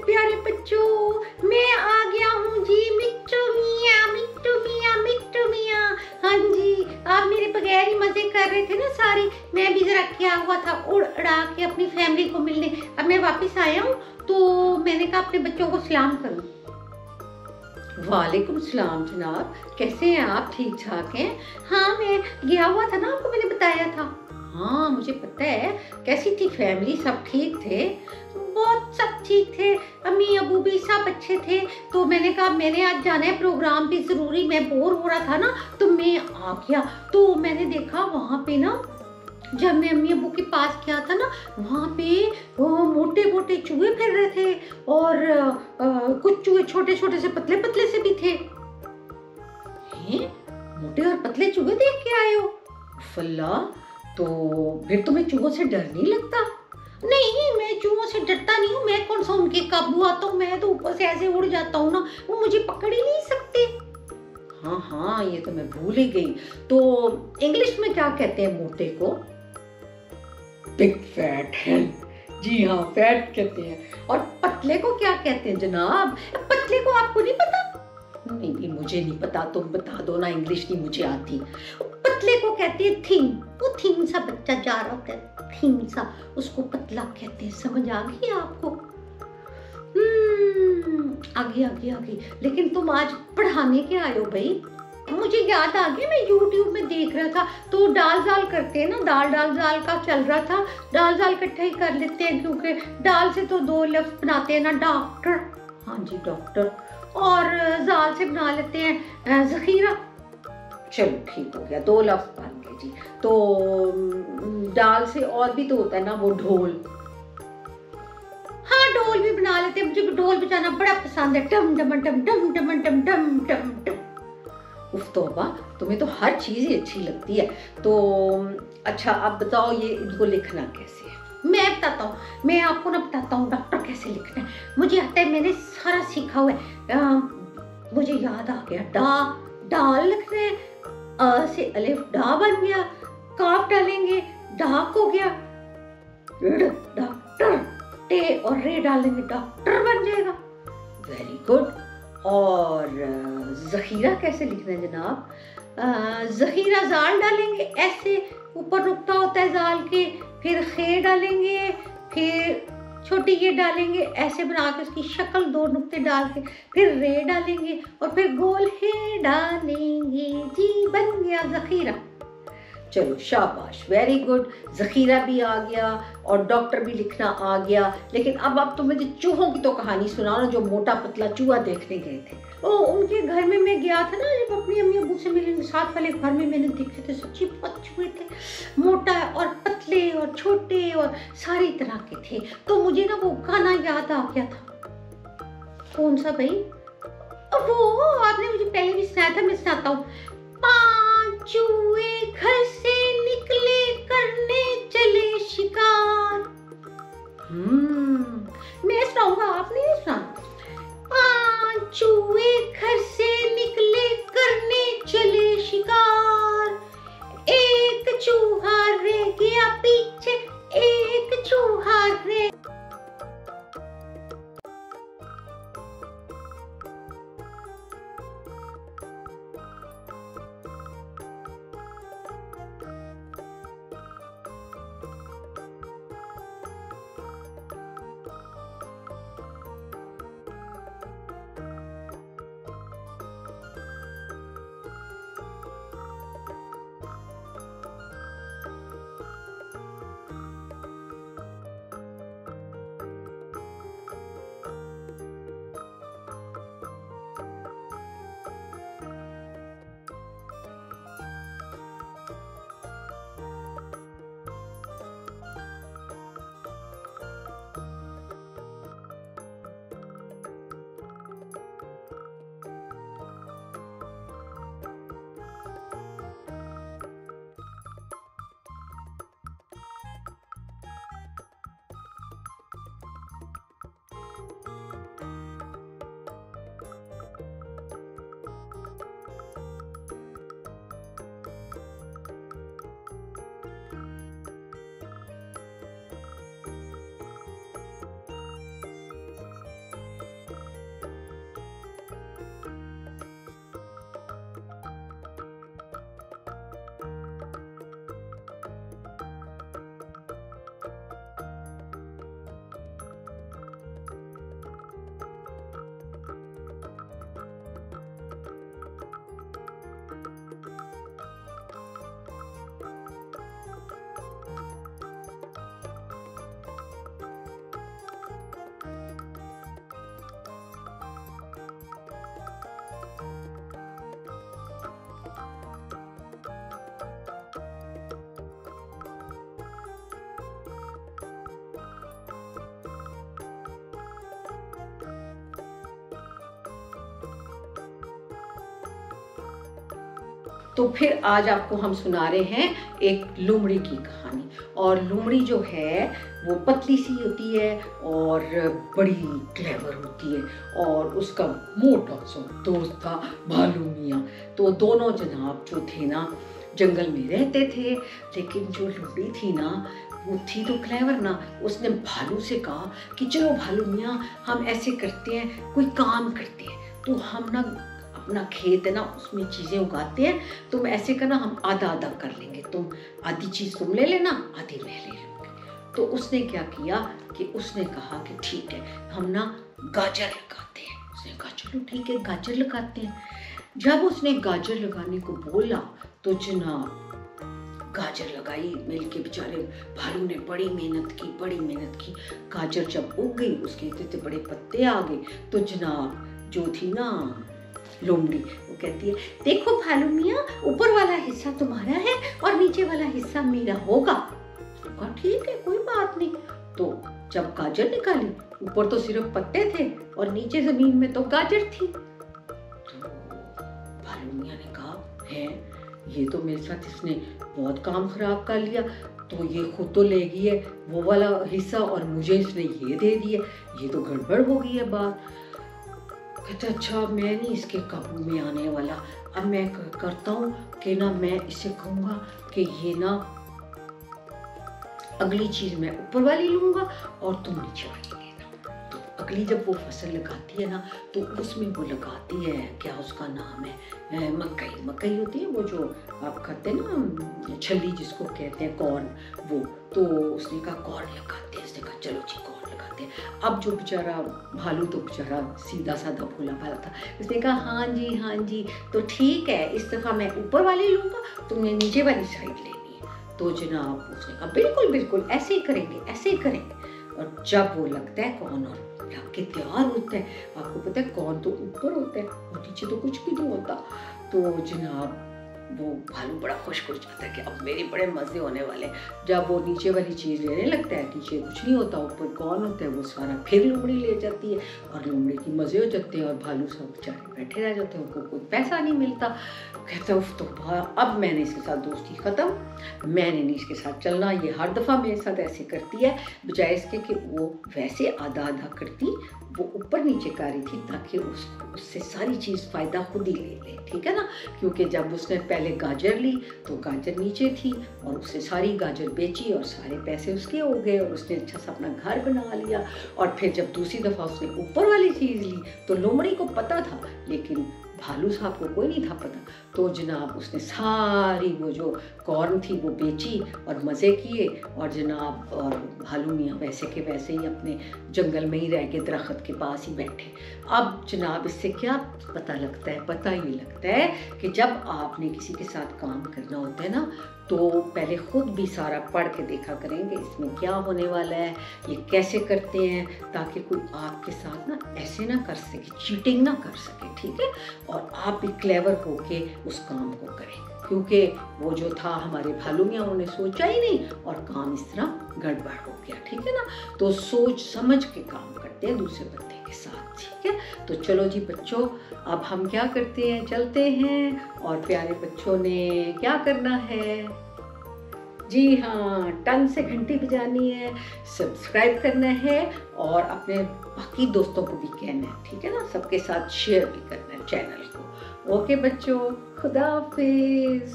प्यारे बच्चों, मैं आ गया हूँ जी। मिट्टू मियाँ, मिट्टू मियाँ, मिट्टू मियाँ। हाँ जी, आप मेरे बगैर ही मजे कर रहे थे ना सारे। मैं भी जरा क्या हुआ था, उड़ उड़ा के अपनी फैमिली को मिलने। अब मैं वापस आया हूँ तो मैंने कहा अपने बच्चों को सलाम करूँ। वालेकुम सलाम जनाब, कैसे हैं आप? ठीक ठाक हैं? हाँ, मैं गया हुआ था ना, आपको मैंने बताया था। हाँ मुझे पता है। कैसी थी फैमिली? सब ठीक थे? बहुत सब ठीक थे, अम्मी अबू भी सब अच्छे थे। तो मैंने कहा मैंने आज जाना है, प्रोग्राम भी जरूरी। मैं बोर हो रहा था ना तो मैं आ गया। तो मैंने देखा वहाँ पे ना, जब मैं अम्मी अबू के पास गया था ना, वहाँ पे मोटे मोटे चूहे फिर रहे थे और कुछ चूहे छोटे छोटे से पतले पतले से भी थे। हैं? मोटे और पतले चूहे देख के आए हो? फल्ला, तो फिर तुम्हें चूहों से डर नहीं लगता? नहीं, मैं चूहों से डरता नहीं हूँ। मैं कौन सा उनके काबू आता हूँ? मैं तो ऊपर से ऐसे उड़ जाता हूँ ना, वो मुझे पकड़ ही नहीं सकते। हाँ हाँ, ये तो मैं भूल ही गई। तो इंग्लिश में क्या कहते हैं मोटे को? बिग फैट है। जी हाँ, फैट कहते हैं। और पतले को क्या कहते हैं जनाब? पतले को आपको नहीं पता? नहीं भी मुझे नहीं पता, तुम बता दो ना, इंग्लिश नहीं मुझे आती। पतले को कहते हैं थिन। वो थिन सा बच्चा जा रहा होता है, थिन सा, उसको पतला कहते हैं। समझ आ गई आपको? आगे आगे आगे। लेकिन तुम आज पढ़ाने के आए हो भाई? मुझे याद आ गया, मैं YouTube में देख रहा था तो दाल जाल करते हैं ना, दाल दाल जाल का चल रहा था। दाल जाल इकट्ठा ही कर लेते हैं, क्योंकि दाल से तो दो लफ्ज बनाते हैं ना, डॉक्टर। हाँ जी डॉक्टर। और जाल से बना लेते हैं जखीरा। चलो ठीक हो गया, दो लफ्ज बन गए जी। तो दाल से और भी तो होता है ना वो ढोल। हाँ ढोल भी बना लेते हैं, मुझे ढोल बजाना बड़ा पसंद है। टम टम टम टम टम टम टम टम टम। उफ तौबा, तुम्हें तो हर चीज ही अच्छी लगती है। तो अच्छा अब बताओ ये इनको लिखना कैसे है? मैं बताता हूँ, मैं आपको ना बताता हूँ डॉक्टर कैसे लिखना है। मुझे आता है, मैंने सारा सीखा हुआ है। मुझे याद आ गया, डाल लिखना है। अ से अलिफ डा बन गया, काफ डालेंगे डाक हो गया, डॉक्टर। टे और रे डालेंगे डॉक्टर बन जाएगा। Very good. और जखीरा कैसे लिखना है जनाब? जखीरा जाल डालेंगे, ऐसे ऊपर नुक्ता होता है जाल के, फिर खे डालेंगे, फिर छोटी ये डालेंगे, ऐसे बना के उसकी शक्ल दो नुक्ते डाल के, फिर रे डालेंगे और फिर गोल हे डालेंगे। जी बन गया जखीरा। चलो शाबाश, वेरी गुड। जखीरा भी आ गया और डॉक्टर भी लिखना आ गया। लेकिन अब तो मुझे चूहों की तो कहानी सुनाओ ना, जो मोटा पतला चूहा देखने गए थे। ओ उनके घर में मैं गया था ना, जब अपनी अम्मी अबू से मिलने, साथ वाले घर में मैंने देखे थे, सच्ची बहुत चूहे थे। मोटा और पतले और छोटे और सारी तरह के थे। तो मुझे ना वो गाना याद आ गया था। कौन सा भाई? वो आपने मुझे पहले भी सुनाया था, मैं सुनाता हूँ। पांच चूहे घर से निकले करने चले शिकार। मैं सुनाऊंगा, आपने नहीं सुना? पांच चूहे घर से निकले करने चले शिकार, एक चूहा रह गया पीछे, एक चूहा रह। तो फिर आज आपको हम सुना रहे हैं एक लोमड़ी की कहानी। और लोमड़ी जो है वो पतली सी होती है और बड़ी क्लेवर होती है, और उसका मोटा सा दोस्त था भालू मियाँ। तो दोनों जनाब जो थे ना जंगल में रहते थे, लेकिन जो लोमड़ी थी ना वो थी तो क्लेवर ना। उसने भालू से कहा कि चलो भालू मियाँ, हम ऐसे करते हैं, कोई काम करते हैं, तो हम ना अपना खेत है ना उसमें चीज़ें उगाते हैं, तुम ऐसे करना, हम आधा आधा कर लेंगे, तुम आधी चीज़ तुम ले लेना, आधी मैं ले लूँगी। तो उसने क्या किया कि उसने कहा कि ठीक है, हम ना गाजर लगाते हैं। उसने कहा चलो ठीक है, गाजर लगाते हैं। जब उसने गाजर लगाने को बोला तो जनाब गाजर लगाई मिल के। बेचारे भालू ने बड़ी मेहनत की। गाजर जब उग गई, उसके इतने बड़े पत्ते आ गए, तो जनाब जो थी ना लोमड़ी, वो कहती है देखो भालू मियाँ, ऊपर वाला हिस्सा तुम्हारा है और नीचे वाला हिस्सा मेरा होगा। तो कहा ठीक है, कोई बात नहीं। तो जब गाजर निकाली, ऊपर तो सिर्फ पत्ते थे और नीचे जमीन में तो गाजर थी। तो भालू मियाँ ने कहा है, ये तो मेरे साथ इसने बहुत काम खराब कर लिया, तो ये खुद तो ले गई है वो वाला हिस्सा और मुझे इसने ये दे दिया, ये तो गड़बड़ हो गई है बात। कहते अच्छा, मैं नहीं इसके काबू में आने वाला। अब मैं करता हूँ कि ना मैं इसे कहूँगा कि ये ना अगली चीज़ मैं ऊपर वाली लूँगा और तुम नीचे वाली लेना। तो अगली जब वो फसल लगाती है ना, तो उसमें वो लगाती है, क्या उसका नाम है, मकई। मकई होती है वो जो आप खाते हैं ना, छल्ली जिसको कहते हैं, कॉर्न, वो। तो उसने कहा कॉर्न लगाते हैं। उसने कहा चलो जी कॉर्न लगाते हैं। अब जो बेचारा भालू तो बेचारा सीधा साधा भोला भाला था, उसने कहा हाँ जी, तो ठीक है, इस दफ़ा मैं ऊपर वाली लूँगा, तुमने नीचे वाली साइड लेनी है। तो जनाब उसने कहा बिल्कुल ऐसे ही करेंगे। और जब वो लगता है कौन और लग के तैयार होता है, आपको पता है कौन तो ऊपर होता है और नीचे तो कुछ भी नहीं होता। तो जनाब वो भालू बड़ा खुश हो जाता है कि अब मेरे बड़े मज़े होने वाले। जब वो नीचे वाली चीज़ लेने लगता है, नीचे कुछ नहीं होता, ऊपर कौन होता है, वो सारा फिर लोमड़ी ले जाती है और लोमड़ी की मज़े हो जाते हैं और भालू सब बेचारे बैठे रह जाते हैं, उनको कोई पैसा नहीं मिलता। कहता है उफ, तो अब मैंने इसके साथ दोस्ती ख़त्म, मैंने नहीं इसके साथ चलना, ये हर दफ़ा मेरे साथ ऐसे करती है, बजाय इसके कि वो वैसे आधा आधा करती, वो ऊपर नीचे कर रही थी ताकि उससे सारी चीज़ फ़ायदा खुद ही ले ले, ठीक है ना। क्योंकि जब उसने पहले गाजर ली तो गाजर नीचे थी और उससे सारी गाजर बेची और सारे पैसे उसके हो गए और उसने अच्छा सा अपना घर बना लिया। और फिर जब दूसरी दफ़ा उसने ऊपर वाली चीज़ ली तो लोमड़ी को पता था, लेकिन भालू साहब को कोई नहीं था पता। तो जनाब उसने सारी वो जो कॉर्न थी वो बेची और मज़े किए, और जनाब और भालू मियाँ वैसे के वैसे ही अपने जंगल में ही रह के दरख्त के पास ही बैठे। अब जनाब इससे क्या पता लगता है, पता ही लगता है कि जब आपने किसी के साथ काम करना होता है ना, तो पहले ख़ुद भी सारा पढ़ के देखा करेंगे इसमें क्या होने वाला है, ये कैसे करते हैं, ताकि कोई आपके साथ ना ऐसे ना कर सके, चीटिंग ना कर सके, ठीक है। और आप भी क्लेवर होके उस काम को करें, क्योंकि वो जो था हमारे भालू मियाँ, उन्होंने सोचा ही नहीं और काम इस तरह गड़बड़ हो गया, ठीक है ना। तो सोच समझ के काम करते हैं दूसरे बंदे के साथ, ठीक है। तो चलो जी बच्चों, अब हम क्या करते हैं, चलते हैं। और प्यारे बच्चों ने क्या करना है, जी हाँ, टंग से घंटी बजानी है, सब्सक्राइब करना है और अपने बाकी दोस्तों को भी कहना है, ठीक है ना, सबके साथ शेयर भी करना है चैनल को। ओके बच्चों, खुदा हाफिज।